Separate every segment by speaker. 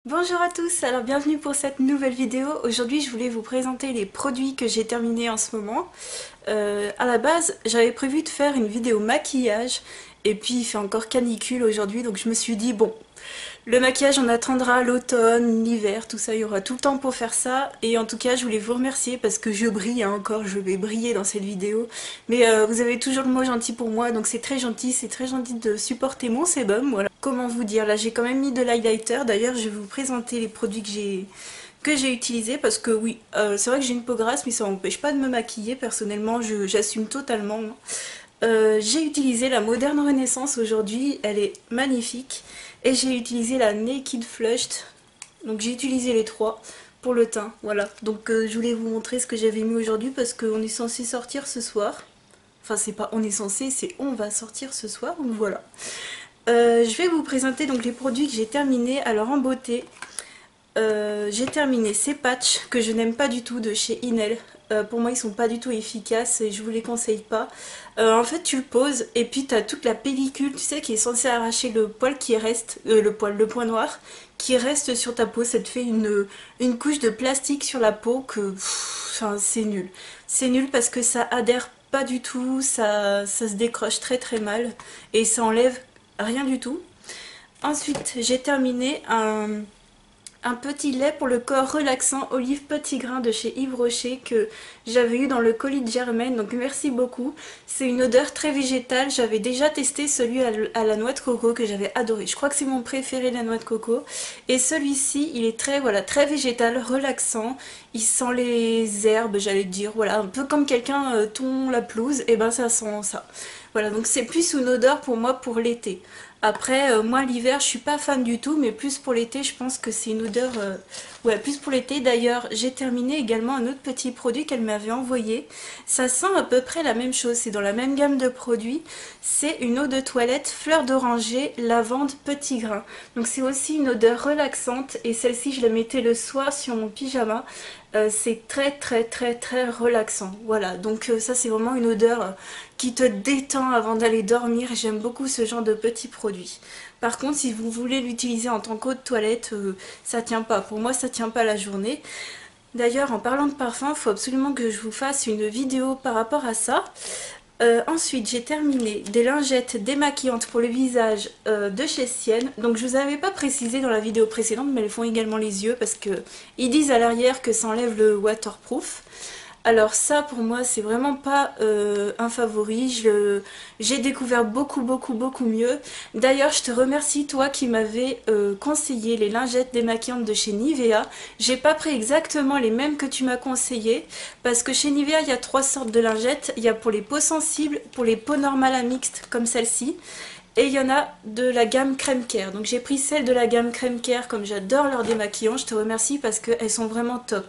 Speaker 1: Bonjour à tous, alors bienvenue pour cette nouvelle vidéo. Aujourd'hui je voulais vous présenter les produits que j'ai terminés en ce moment. À la base j'avais prévu de faire une vidéo maquillage et puis il fait encore canicule aujourd'hui donc je me suis dit bon, le maquillage on attendra l'automne, l'hiver, tout ça, il y aura tout le temps pour faire ça. Et en tout cas je voulais vous remercier parce que je brille hein, encore, je vais briller dans cette vidéo. Mais vous avez toujours le mot gentil pour moi donc c'est très gentil de supporter mon sébum, voilà. Comment vous dire, là j'ai quand même mis de l'highlighter, d'ailleurs je vais vous présenter les produits que j'ai utilisés parce que oui, c'est vrai que j'ai une peau grasse mais ça m'empêche pas de me maquiller, personnellement j'assume totalement. J'ai utilisé la Moderne Renaissance aujourd'hui, elle est magnifique. Et j'ai utilisé la Naked Flushed, donc j'ai utilisé les trois pour le teint, voilà. Donc je voulais vous montrer ce que j'avais mis aujourd'hui parce qu'on est censé sortir ce soir. Enfin c'est pas on est censé, c'est on va sortir ce soir, donc voilà. Je vais vous présenter donc les produits que j'ai terminés. Alors en beauté, j'ai terminé ces patchs que je n'aime pas du tout de chez Inel. Pour moi ils sont pas du tout efficaces et je vous les conseille pas. En fait tu le poses et puis tu as toute la pellicule, tu sais, qui est censée arracher le poil qui reste, le point noir qui reste sur ta peau. Ça te fait une couche de plastique sur la peau que enfin, c'est nul. C'est nul parce que ça adhère pas du tout, ça se décroche très mal et ça enlève rien du tout. Ensuite j'ai terminé un petit lait pour le corps relaxant olive petit grain de chez Yves Rocher que j'avais eu dans le colis de Germaine, donc merci beaucoup. C'est une odeur très végétale, j'avais déjà testé celui à la noix de coco que j'avais adoré. Je crois que c'est mon préféré, la noix de coco. Et celui-ci, il est très, voilà, très végétal, relaxant. Il sent les herbes, j'allais dire, voilà, un peu comme quelqu'un tond la pelouse, et ben ça sent ça. Voilà, donc c'est plus une odeur pour moi pour l'été. Après, moi l'hiver je suis pas fan du tout, mais plus pour l'été, je pense que c'est une odeur... Ouais, plus pour l'été. D'ailleurs, j'ai terminé également un autre petit produit qu'elle m'avait envoyé. Ça sent à peu près la même chose, c'est dans la même gamme de produits. C'est une eau de toilette fleur d'oranger, lavande, petit grain. Donc c'est aussi une odeur relaxante et celle-ci je la mettais le soir sur mon pyjama. C'est très relaxant. Voilà, donc ça c'est vraiment une odeur qui te détend avant d'aller dormir. J'aime beaucoup ce genre de petits produits. Par contre, si vous voulez l'utiliser en tant qu'eau de toilette, ça tient pas. Pour moi, ça tient pas la journée. D'ailleurs, en parlant de parfum, il faut absolument que je vous fasse une vidéo par rapport à ça. Ensuite, j'ai terminé des lingettes démaquillantes pour le visage de chez Sienne. Donc, je vous avais pas précisé dans la vidéo précédente, mais elles font également les yeux parce que ils disent à l'arrière que ça enlève le waterproof. Alors ça pour moi c'est vraiment pas un favori, j'ai découvert beaucoup mieux. D'ailleurs je te remercie toi qui m'avais conseillé les lingettes démaquillantes de chez Nivea. J'ai pas pris exactement les mêmes que tu m'as conseillé parce que chez Nivea il y a trois sortes de lingettes. Il y a pour les peaux sensibles, pour les peaux normales à mixtes comme celle-ci. Et il y en a de la gamme Crème Care. Donc j'ai pris celle de la gamme Crème Care comme j'adore leur démaquillant. Je te remercie parce qu'elles sont vraiment top.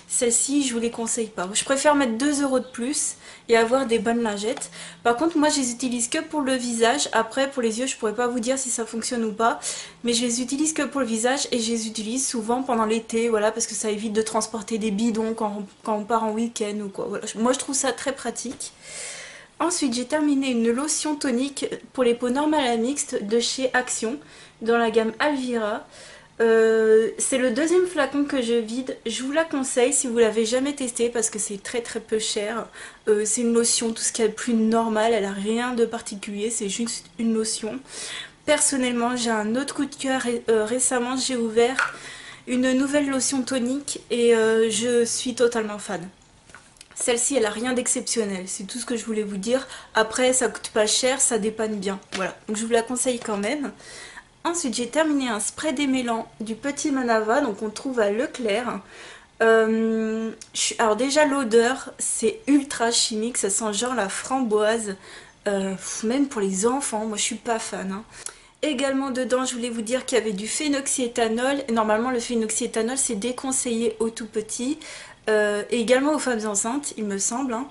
Speaker 1: Celles-ci, je vous les conseille pas. Je préfère mettre 2 euros de plus et avoir des bonnes lingettes. Par contre, moi, je les utilise que pour le visage. Après, pour les yeux, je pourrais pas vous dire si ça fonctionne ou pas. Mais je les utilise que pour le visage et je les utilise souvent pendant l'été. Voilà, parce que ça évite de transporter des bidons quand on part en week-end ou quoi. Voilà. Moi, je trouve ça très pratique. Ensuite, j'ai terminé une lotion tonique pour les peaux normales à mixtes de chez Action dans la gamme Alvira. C'est le deuxième flacon que je vide. Je vous la conseille si vous l'avez jamais testé parce que c'est très peu cher. C'est une lotion, tout ce qu'il y a de plus normal, elle a rien de particulier, c'est juste une lotion. Personnellement, j'ai un autre coup de cœur. Récemment, j'ai ouvert une nouvelle lotion tonique et je suis totalement fan. Celle-ci, elle a rien d'exceptionnel, c'est tout ce que je voulais vous dire. Après, ça coûte pas cher, ça dépanne bien. Voilà, donc je vous la conseille quand même. Ensuite, j'ai terminé un spray démêlant du Petit Manava, donc on trouve à Leclerc. Alors déjà, l'odeur, c'est ultra chimique, ça sent genre la framboise. Même pour les enfants, moi je suis pas fan. Hein. Également dedans, je voulais vous dire qu'il y avait du phénoxyéthanol. Normalement, le phénoxyéthanol, c'est déconseillé aux tout petits. Et également aux femmes enceintes, il me semble. Hein.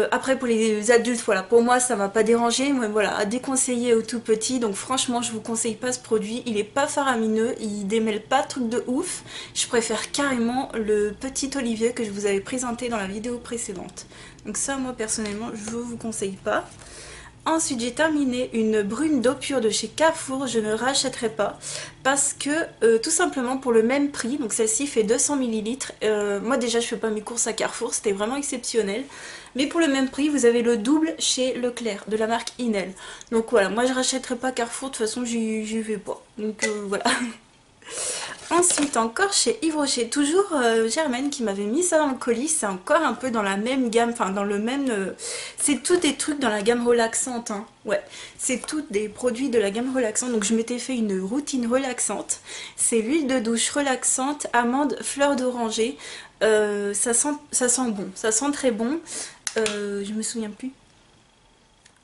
Speaker 1: Après pour les adultes, voilà, pour moi ça m'a pas dérangé, mais voilà, à déconseiller aux tout petits, donc franchement je vous conseille pas ce produit, il est pas faramineux, il démêle pas truc de ouf, je préfère carrément le petit olivier que je vous avais présenté dans la vidéo précédente. Donc ça moi personnellement je vous conseille pas. Ensuite, j'ai terminé une brune d'eau pure de chez Carrefour. Je ne rachèterai pas parce que tout simplement pour le même prix, donc celle-ci fait 200 millilitres. Moi déjà je fais pas mes courses à Carrefour, c'était vraiment exceptionnel. Mais pour le même prix, vous avez le double chez Leclerc de la marque Inel. Donc voilà, moi je rachèterai pas Carrefour, de toute façon j'y vais pas. Donc voilà. Ensuite, encore chez Yves Rocher, toujours Germaine qui m'avait mis ça dans le colis, c'est encore un peu dans la même gamme, enfin dans le même... c'est tout des trucs dans la gamme relaxante, hein. Ouais, c'est tout des produits de la gamme relaxante, donc je m'étais fait une routine relaxante. C'est l'huile de douche relaxante, amande, fleur d'oranger, ça sent bon, ça sent très bon, je me souviens plus.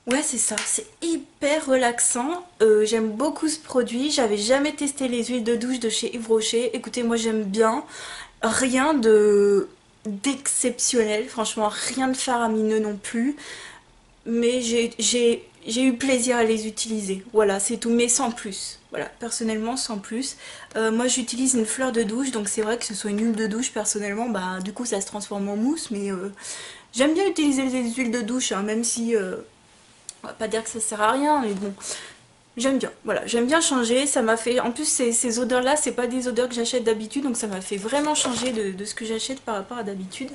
Speaker 1: Ouais, c'est ça, c'est hyper relaxant. J'aime beaucoup ce produit. J'avais jamais testé les huiles de douche de chez Yves Rocher. Écoutez, moi j'aime bien. Rien de d'exceptionnel, franchement, rien de faramineux non plus. Mais j'ai eu plaisir à les utiliser. Voilà, c'est tout, mais sans plus. Voilà, personnellement, sans plus. Moi j'utilise une fleur de douche, donc c'est vrai que ce soit une huile de douche, personnellement, bah du coup ça se transforme en mousse, mais j'aime bien utiliser les huiles de douche, hein, même si on va pas dire que ça sert à rien, mais bon, j'aime bien. Voilà, j'aime bien changer. Ça m'a fait. En plus, ces odeurs-là, c'est pas des odeurs que j'achète d'habitude, donc ça m'a fait vraiment changer de ce que j'achète par rapport à d'habitude.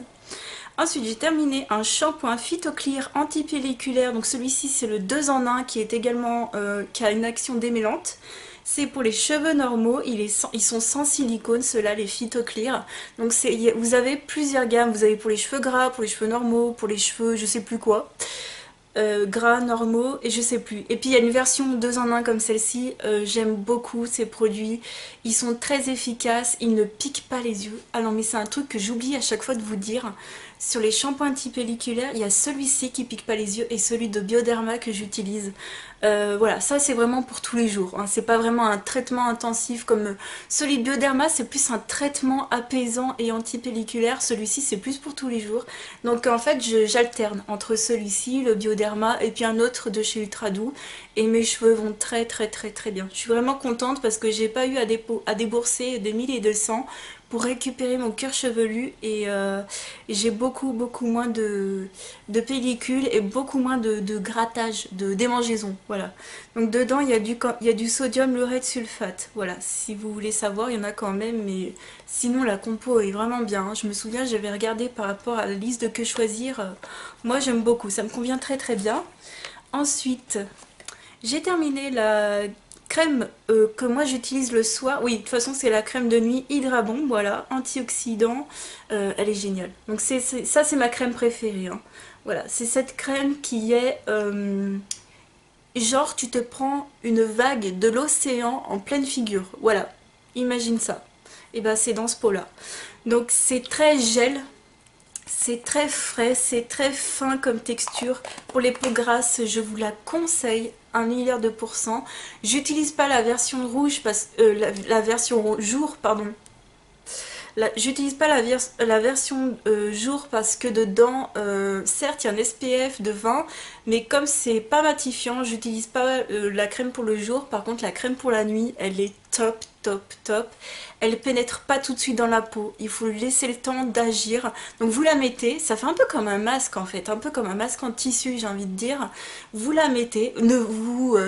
Speaker 1: Ensuite, j'ai terminé un shampoing Phytoclear anti-pelliculaire. Donc celui-ci, c'est le 2 en 1 qui est également qui a une action démêlante. C'est pour les cheveux normaux, ils sont sans silicone, ceux-là, les Phytoclear. Donc vous avez plusieurs gammes, vous avez pour les cheveux gras, pour les cheveux normaux, pour les cheveux je sais plus quoi. Gras, normaux et je sais plus. Et puis il y a une version 2 en 1 comme celle-ci, j'aime beaucoup ces produits, ils sont très efficaces, ils ne piquent pas les yeux. Ah non mais c'est un truc que j'oublie à chaque fois de vous dire, sur les shampoings anti-pelliculaires, il y a celui-ci qui pique pas les yeux et celui de Bioderma que j'utilise. Voilà, ça c'est vraiment pour tous les jours, hein. C'est pas vraiment un traitement intensif comme celui de Bioderma, c'est plus un traitement apaisant et anti-pelliculaire, celui-ci c'est plus pour tous les jours. Donc en fait j'alterne entre celui-ci, le Bioderma et puis un autre de chez Ultra Doux et mes cheveux vont très très très très bien. Je suis vraiment contente parce que j'ai pas eu à débourser des 1200 pour récupérer mon cuir chevelu et j'ai beaucoup moins de pellicule et beaucoup moins de grattage, de démangeaison, voilà. Donc dedans il y a du sodium laureth sulfate, voilà, si vous voulez savoir il y en a quand même, mais sinon la compo est vraiment bien, hein. Je me souviens j'avais regardé par rapport à la liste de que choisir, moi j'aime beaucoup, ça me convient très très bien. Ensuite j'ai terminé la crème que moi j'utilise le soir. Oui, de toute façon c'est la crème de nuit Hydrabomb, voilà, antioxydant. Elle est géniale. Donc ça c'est ma crème préférée, hein. Voilà, c'est cette crème qui est... genre tu te prends une vague de l'océan en pleine figure. Voilà, imagine ça. Et ben c'est dans ce pot-là. Donc c'est très gel. C'est très frais, c'est très fin comme texture. Pour les peaux grasses, je vous la conseille, 1 milliard de pourcents. J'utilise pas la version rouge, la version jour, pardon. J'utilise pas la version jour parce que dedans, certes, il y a un SPF de 20, mais comme c'est pas matifiant, j'utilise pas la crème pour le jour. Par contre, la crème pour la nuit, elle est top, top, top. Elle pénètre pas tout de suite dans la peau. Il faut lui laisser le temps d'agir. Donc vous la mettez, ça fait un peu comme un masque en fait, un peu comme un masque en tissu, j'ai envie de dire. Vous la mettez, ne vous,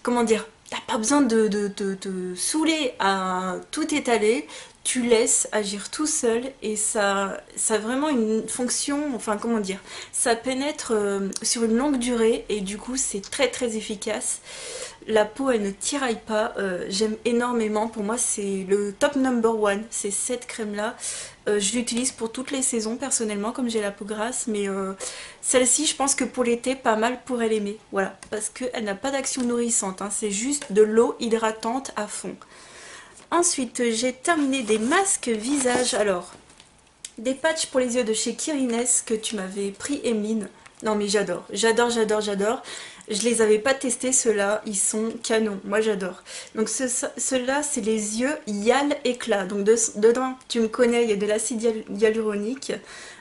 Speaker 1: comment dire, t'as pas besoin de te saouler à tout étaler, tu laisses agir tout seul et ça a vraiment une fonction, enfin comment dire, ça pénètre sur une longue durée et du coup c'est très très efficace. La peau elle ne tiraille pas, j'aime énormément, pour moi c'est le top number one, c'est cette crème là. Je l'utilise pour toutes les saisons personnellement comme j'ai la peau grasse, mais celle-ci je pense que pour l'été pas mal pourrait l'aimer, voilà, parce qu'elle n'a pas d'action nourrissante, hein, c'est juste de l'eau hydratante à fond. Ensuite j'ai terminé des masques visage, alors des patchs pour les yeux de chez Kirines que tu m'avais pris Emeline. Non mais j'adore, j'adore, j'adore, j'adore. Je les avais pas testés ceux-là, ils sont canons, moi j'adore. Donc ceux-là c'est les yeux Hyal Éclat. Donc dedans, tu me connais, il y a de l'acide hyaluronique.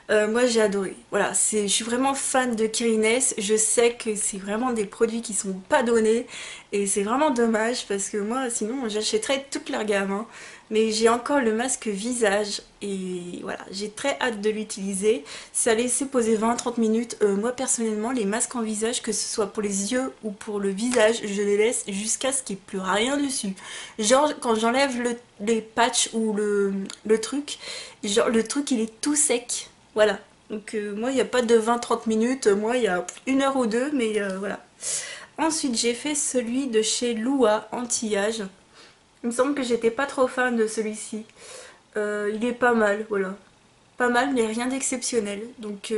Speaker 1: Moi j'ai adoré. Voilà, je suis vraiment fan de Kirines. Je sais que c'est vraiment des produits qui sont pas donnés. Et c'est vraiment dommage parce que moi sinon j'achèterais toute leur gamme, hein. Mais j'ai encore le masque visage et voilà, j'ai très hâte de l'utiliser. Ça a laissé poser 20-30 minutes. Moi personnellement, les masques en visage, que ce soit pour les yeux ou pour le visage, je les laisse jusqu'à ce qu'il n'y ait plus rien dessus. Genre quand j'enlève les patchs ou le truc, genre le truc il est tout sec. Voilà. Donc moi il n'y a pas de 20-30 minutes, moi il y a 1 heure ou deux, mais voilà. Ensuite j'ai fait celui de chez Lua anti-âge. Il me semble que j'étais pas trop fan de celui-ci. Il est pas mal, voilà. Pas mal, mais rien d'exceptionnel. Donc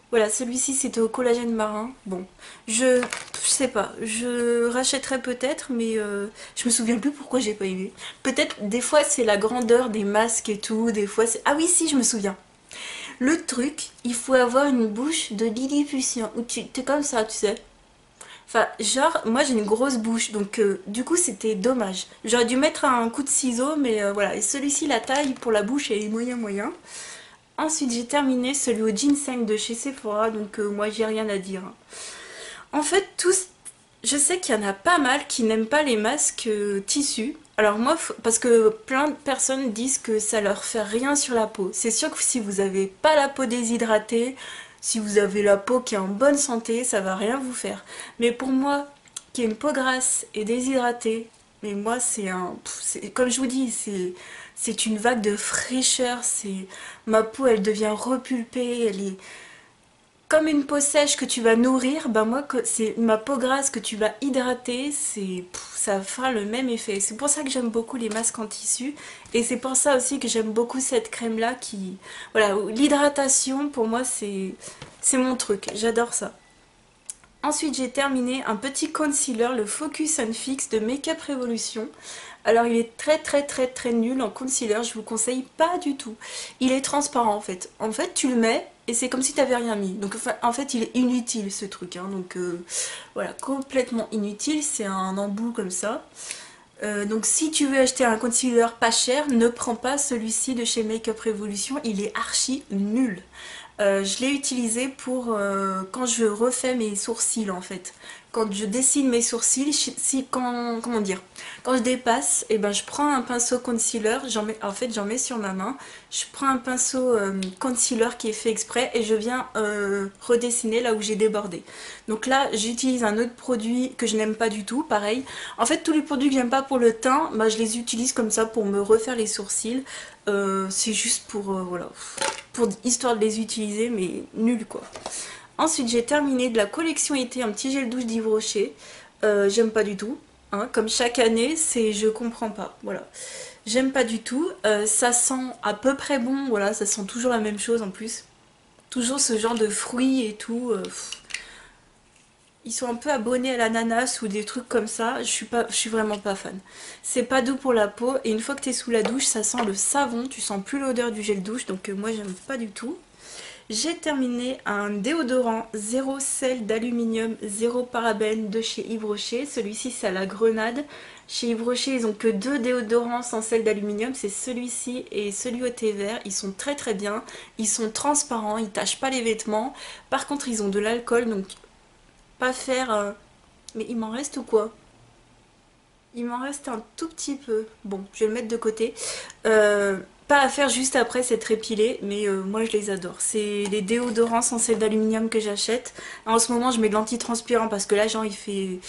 Speaker 1: voilà, celui-ci c'était au collagène marin. Bon, je sais pas, je rachèterai peut-être, mais je me souviens plus pourquoi j'ai pas aimé. Peut-être des fois c'est la grandeur des masques et tout, des fois c'est... Ah oui, si, je me souviens. Le truc, il faut avoir une bouche de Lilliputien, où tu t'es comme ça, tu sais. Enfin, genre, moi j'ai une grosse bouche, donc du coup c'était dommage. J'aurais dû mettre un coup de ciseau, mais voilà. Et celui-ci, la taille pour la bouche, elle est moyen. Ensuite, j'ai terminé celui au ginseng de chez Sephora, donc moi j'ai rien à dire. En fait, tous, je sais qu'il y en a pas mal qui n'aiment pas les masques tissus. Alors moi, parce que plein de personnes disent que ça leur fait rien sur la peau. C'est sûr que si vous avez pas la peau déshydratée, si vous avez la peau qui est en bonne santé, ça va rien vous faire. Mais pour moi, qui ai une peau grasse et déshydratée, mais moi c'est un... comme je vous dis, c'est une vague de fraîcheur, ma peau elle devient repulpée, elle est comme une peau sèche que tu vas nourrir, bah moi c'est ma peau grasse que tu vas hydrater, ça fera le même effet. C'est pour ça que j'aime beaucoup les masques en tissu et c'est pour ça aussi que j'aime beaucoup cette crème là qui voilà, l'hydratation pour moi c'est mon truc, j'adore ça. Ensuite, j'ai terminé un petit concealer, le Focus and Fix de Makeup Revolution. Alors, il est très nul en concealer, je vous conseille pas du tout. Il est transparent en fait. En fait, tu le mets et c'est comme si tu n'avais rien mis. Donc, en fait, il est inutile ce truc. Hein. Donc, voilà, complètement inutile. C'est un embout comme ça. Donc, si tu veux acheter un concealer pas cher, ne prends pas celui-ci de chez Makeup Revolution. Il est archi nul. Je l'ai utilisé pour quand je refais mes sourcils en fait. Quand je dessine mes sourcils, comment dire, quand je dépasse, et ben je prends un pinceau concealer, j'en mets sur ma main, je prends un pinceau concealer qui est fait exprès et je viens redessiner là où j'ai débordé. Donc là j'utilise un autre produit que je n'aime pas du tout, pareil. En fait tous les produits que j'aime pas pour le teint, bah, je les utilise comme ça pour me refaire les sourcils. C'est juste pour voilà, pour histoire de les utiliser, mais nul quoi. Ensuite j'ai terminé de la collection été un petit gel douche d'Yves Rocher. J'aime pas du tout, hein, comme chaque année, je comprends pas, voilà. J'aime pas du tout, ça sent à peu près bon, voilà, ça sent toujours la même chose en plus. Toujours ce genre de fruits et tout. Ils sont un peu abonnés à l'ananas ou des trucs comme ça, je suis vraiment pas fan. C'est pas doux pour la peau et une fois que t'es sous la douche, ça sent le savon, tu sens plus l'odeur du gel douche, donc moi j'aime pas du tout. J'ai terminé un déodorant zéro sel d'aluminium, zéro parabène de chez Yves Rocher. Celui-ci c'est à la grenade. Chez Yves Rocher ils ont que 2 déodorants sans sel d'aluminium, c'est celui-ci et celui au thé vert. Ils sont très bien, ils sont transparents, ils tachent pas les vêtements. Par contre ils ont de l'alcool, donc pas faire... Mais il m'en reste ou quoi? Il m'en reste un tout petit peu. Bon, je vais le mettre de côté. Pas à faire juste après, c'est très épilé, mais moi je les adore. C'est les déodorants sans sel d'aluminium que j'achète. En ce moment, je mets de l'antitranspirant parce que là, genre, il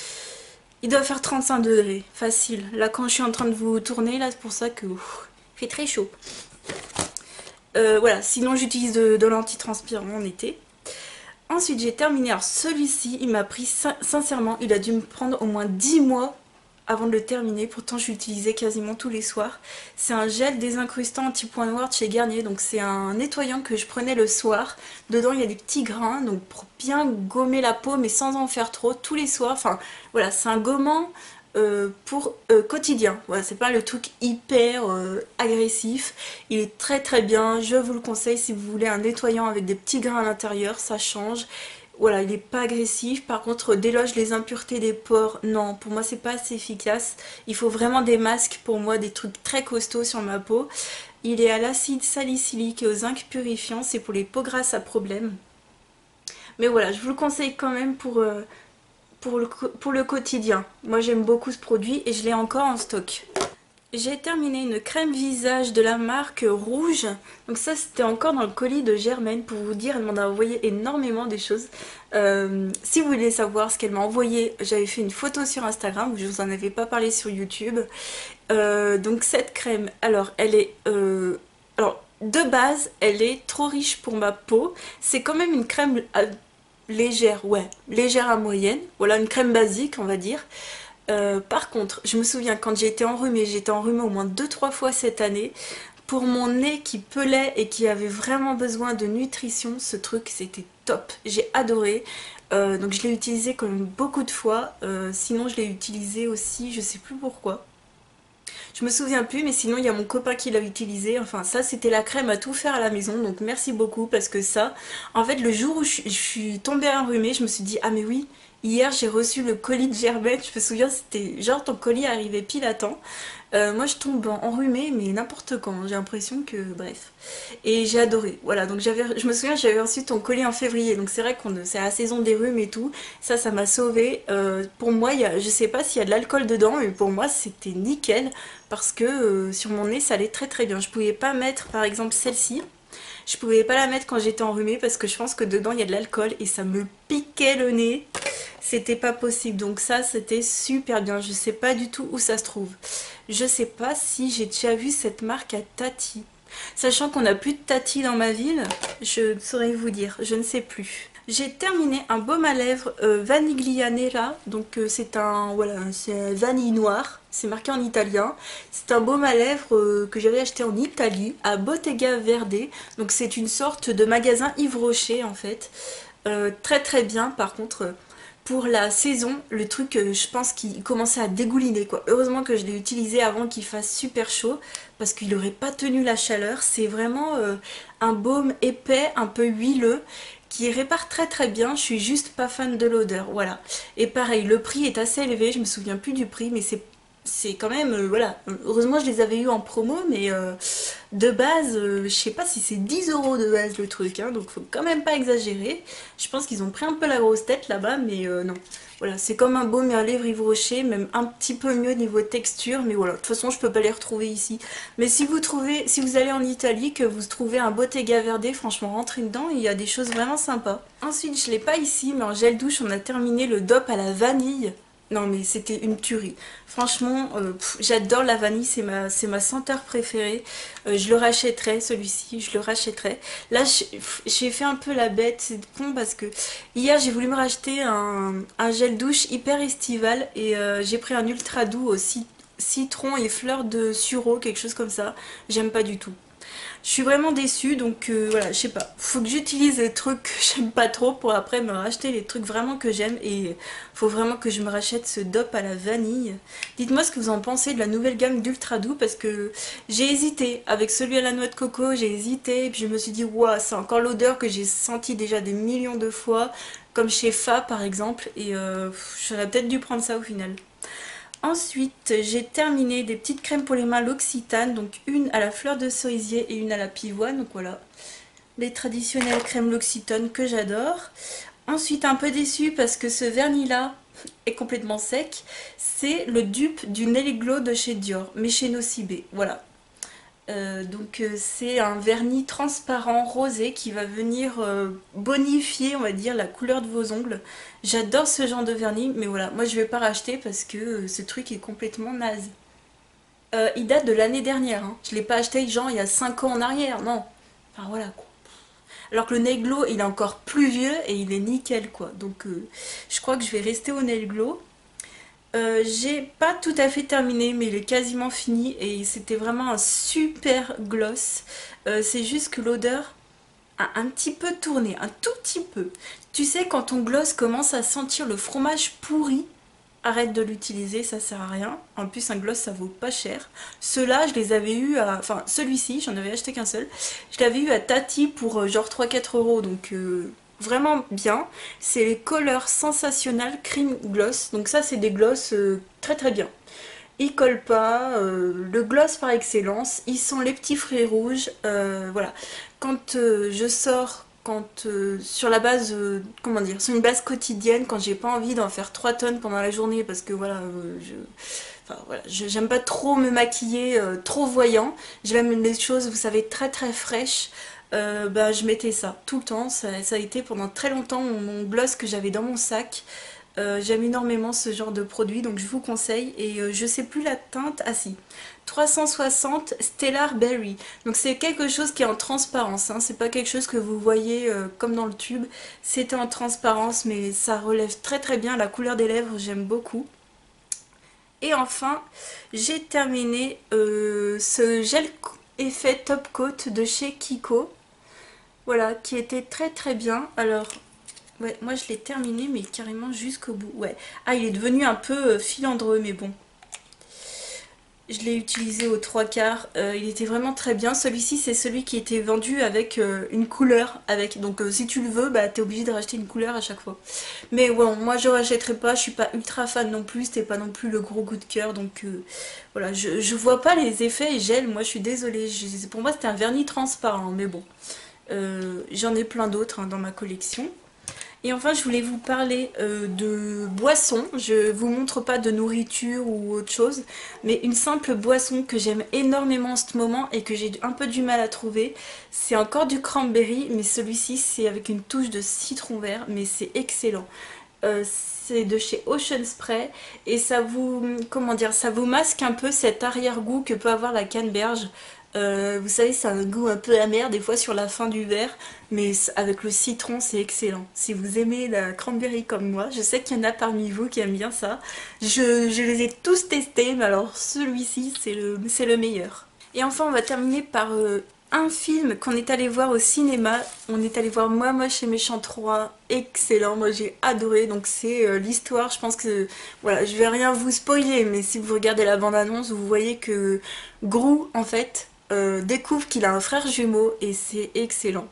Speaker 1: doit faire 35 degrés, facile. Là, quand je suis en train de vous tourner, là, c'est pour ça que il fait très chaud. Voilà, sinon j'utilise de l'antitranspirant en été. Ensuite, j'ai terminé. Alors, celui-ci, il m'a pris, sincèrement, il a dû me prendre au moins 10 mois avant de le terminer, pourtant je l'utilisais quasiment tous les soirs. C'est un gel désincrustant anti-point noir de chez Garnier, donc c'est un nettoyant que je prenais le soir. Dedans il y a des petits grains, donc pour bien gommer la peau mais sans en faire trop, tous les soirs. Enfin voilà, c'est un gommant pour quotidien. Voilà, c'est pas le truc hyper agressif. Il est très bien, je vous le conseille si vous voulez un nettoyant avec des petits grains à l'intérieur, ça change. Voilà, il n'est pas agressif, par contre déloge les impuretés des pores, non, pour moi c'est pas assez efficace. Il faut vraiment des masques pour moi, des trucs très costauds sur ma peau. Il est à l'acide salicylique et au zinc purifiant, c'est pour les peaux grasses à problème. Mais voilà, je vous le conseille quand même pour le quotidien. Moi j'aime beaucoup ce produit et je l'ai encore en stock. J'ai terminé une crème visage de la marque Rouge. Donc ça c'était encore dans le colis de Germaine. Pour vous dire, elle m'en a envoyé énormément des choses. Si vous voulez savoir ce qu'elle m'a envoyé, j'avais fait une photo sur Instagram où je vous en avais pas parlé sur YouTube. Donc cette crème, alors elle est... alors de base, elle est trop riche pour ma peau. C'est quand même une crème légère, ouais, légère à moyenne. Voilà, une crème basique on va dire. Par contre, je me souviens quand j'étais enrhumée au moins 2-3 fois cette année. Pour mon nez qui pelait et qui avait vraiment besoin de nutrition, ce truc c'était top. J'ai adoré. Donc je l'ai utilisé quand même beaucoup de fois. Sinon je l'ai utilisé aussi, je sais plus pourquoi. Je me souviens plus, mais sinon il y a mon copain qui l'a utilisé. Enfin ça c'était la crème à tout faire à la maison, donc merci beaucoup parce que ça, en fait le jour où je suis tombée enrhumée, je me suis dit ah mais oui, hier j'ai reçu le colis de Germaine, je me souviens c'était genre ton colis arrivait pile à temps. Moi je tombe enrhumée mais n'importe quand, j'ai l'impression que bref. Et j'ai adoré, voilà, donc je me souviens j'avais reçu ton colis en février, donc c'est vrai qu'on c'est la saison des rhumes et tout, ça m'a sauvée. Pour moi, je sais pas s'il y a de l'alcool dedans, mais pour moi c'était nickel, parce que sur mon nez ça allait très très bien. Je pouvais pas mettre par exemple celle-ci, je pouvais pas la mettre quand j'étais enrhumée parce que je pense que dedans il y a de l'alcool et ça me piquait le nez, c'était pas possible. Donc ça c'était super bien, je sais pas du tout où ça se trouve. Je sais pas si j'ai déjà vu cette marque à Tati. Sachant qu'on n'a plus de Tati dans ma ville, je ne saurais vous dire, je ne sais plus. J'ai terminé un baume à lèvres Vaniglia Nera, donc c'est un, voilà, c'est vanille noire, c'est marqué en italien. C'est un baume à lèvres que j'avais acheté en Italie, à Bottega Verde, donc c'est une sorte de magasin Yves Rocher en fait. Très très bien par contre. Pour la saison, le truc, je pense qu'il commençait à dégouliner quoi. Heureusement que je l'ai utilisé avant qu'il fasse super chaud parce qu'il n'aurait pas tenu la chaleur. C'est vraiment un baume épais, un peu huileux qui répare très très bien. Je suis juste pas fan de l'odeur, voilà. Et pareil, le prix est assez élevé, je me souviens plus du prix, mais c'est quand même, voilà. Heureusement je les avais eu en promo, mais de base, je sais pas si c'est 10 € de base le truc, hein, donc faut quand même pas exagérer. Je pense qu'ils ont pris un peu la grosse tête là-bas, mais non. Voilà, c'est comme un baume à lèvres Yves Rocher, même un petit peu mieux niveau texture, mais voilà, de toute façon je peux pas les retrouver ici. Mais si vous allez en Italie, que vous trouvez un Bottega Verde, franchement rentrez dedans, il y a des choses vraiment sympas. Ensuite, je l'ai pas ici, mais en gel douche, on a terminé le DOP à la vanille. Non mais c'était une tuerie. Franchement, j'adore la vanille, c'est ma senteur préférée. Je le rachèterai celui-ci, je le rachèterai. Là, j'ai fait un peu la bête, c'est con parce que hier j'ai voulu me racheter un gel douche hyper estival et j'ai pris un ultra doux au citron et fleurs de sureau, quelque chose comme ça. J'aime pas du tout. Je suis vraiment déçue, donc voilà, je sais pas. Faut que j'utilise les trucs que j'aime pas trop pour après me racheter les trucs vraiment que j'aime. Et faut vraiment que je me rachète ce DOP à la vanille. Dites-moi ce que vous en pensez de la nouvelle gamme d'Ultra Doux, parce que j'ai hésité. Avec celui à la noix de coco, j'ai hésité. Et puis je me suis dit, waouh, c'est encore l'odeur que j'ai sentie déjà des millions de fois. Comme chez Fa par exemple. Et j'aurais peut-être dû prendre ça au final. Ensuite, j'ai terminé des petites crèmes pour les mains L'Occitane, donc une à la fleur de cerisier et une à la pivoine, donc voilà, les traditionnelles crèmes L'Occitane que j'adore. Ensuite, un peu déçue parce que ce vernis-là est complètement sec, c'est le dupe du Nail Glow de chez Dior, mais chez Nocibé, voilà. Donc c'est un vernis transparent rosé qui va venir bonifier on va dire la couleur de vos ongles. J'adore ce genre de vernis mais voilà, moi je vais pas racheter parce que ce truc est complètement naze. Il date de l'année dernière, hein. Je l'ai pas acheté genre il y a 5 ans en arrière, non. Enfin voilà quoi. Alors que le Nail Glow il est encore plus vieux et il est nickel quoi. Donc je crois que je vais rester au Nail Glow. J'ai pas tout à fait terminé mais il est quasiment fini et c'était vraiment un super gloss. C'est juste que l'odeur a un petit peu tourné, un tout petit peu. Tu sais quand ton gloss commence à sentir le fromage pourri, arrête de l'utiliser, ça sert à rien. En plus un gloss ça vaut pas cher. Ceux-là je les avais eu à... Enfin celui-ci j'en avais acheté qu'un seul. Je l'avais eu à Tati pour genre 3-4 € donc... vraiment bien, c'est les Color Sensationnel Cream Gloss, donc ça c'est des gloss très très bien. Ils collent pas, le gloss par excellence, ils sont les petits fruits rouges, voilà. Quand je sors, quand sur la base, comment dire, sur une base quotidienne, quand j'ai pas envie d'en faire 3 tonnes pendant la journée, parce que voilà, Enfin voilà, j'aime pas trop me maquiller trop voyant. J'aime les choses, vous savez, très très fraîches. Bah, je mettais ça tout le temps. Ça a été pendant très longtemps mon gloss que j'avais dans mon sac. J'aime énormément ce genre de produit, donc je vous conseille. Et je sais plus la teinte. Ah si, 360 Stellar Berry. Donc c'est quelque chose qui est en transparence, hein. C'est pas quelque chose que vous voyez comme dans le tube. C'était en transparence, mais ça relève très très bien la couleur des lèvres. J'aime beaucoup. Et enfin, j'ai terminé ce gel effet top coat de chez Kiko. Voilà, qui était très très bien. Alors, ouais, moi je l'ai terminé, mais carrément jusqu'au bout. Ouais. Ah, il est devenu un peu filandreux, mais bon. Je l'ai utilisé aux trois quarts. Il était vraiment très bien. Celui-ci, c'est celui qui était vendu avec une couleur. Donc, si tu le veux, bah, t'es obligé de racheter une couleur à chaque fois. Mais bon, moi je rachèterai pas. Je suis pas ultra fan non plus. C'était pas non plus le gros coup de cœur. Donc, voilà, je vois pas les effets gel. Moi, je suis désolée. Pour moi, c'était un vernis transparent. Mais bon. J'en ai plein d'autres hein, dans ma collection. Et enfin, je voulais vous parler de boissons. Je vous montre pas de nourriture ou autre chose, mais une simple boisson que j'aime énormément en ce moment et que j'ai un peu du mal à trouver. C'est encore du cranberry, mais celui-ci c'est avec une touche de citron vert, mais c'est excellent. C'est de chez Ocean Spray et ça vous, comment dire, ça vous masque un peu cet arrière-goût que peut avoir la canneberge. Vous savez, c'est un goût un peu amer des fois sur la fin du verre, mais avec le citron, c'est excellent. Si vous aimez la cranberry comme moi, je sais qu'il y en a parmi vous qui aiment bien ça. Je les ai tous testés, mais alors celui-ci, c'est le meilleur. Et enfin, on va terminer par un film qu'on est allé voir au cinéma. On est allé voir Moi Moche et Méchant 3. Excellent, moi j'ai adoré. Donc c'est l'histoire, je pense que... Voilà, je vais rien vous spoiler, mais si vous regardez la bande-annonce, vous voyez que Gru, en fait, découvre qu'il a un frère jumeau et c'est excellent.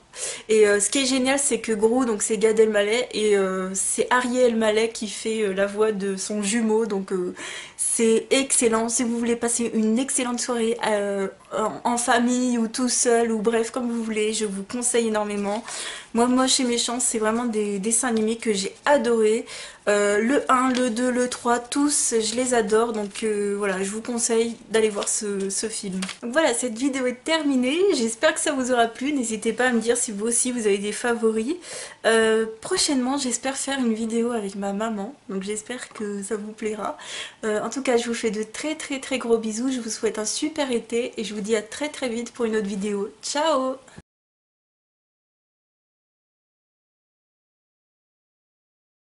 Speaker 1: Et ce qui est génial, c'est que Gru, donc c'est Gad Elmaleh et c'est Ariel Elmaleh qui fait la voix de son jumeau, donc c'est excellent. Si vous voulez passer une excellente soirée en famille ou tout seul ou bref comme vous voulez, je vous conseille énormément. Moi Moche et Méchant, c'est vraiment des dessins animés que j'ai adoré. Le 1, le 2, le 3, tous je les adore, donc voilà, je vous conseille d'aller voir ce film. Donc voilà, cette vidéo est terminée, j'espère que ça vous aura plu, n'hésitez pas à me dire si vous aussi vous avez des favoris. Prochainement j'espère faire une vidéo avec ma maman, donc j'espère que ça vous plaira. En tout cas je vous fais de très très très gros bisous, je vous souhaite un super été et je vous dis à très très vite pour une autre vidéo. Ciao!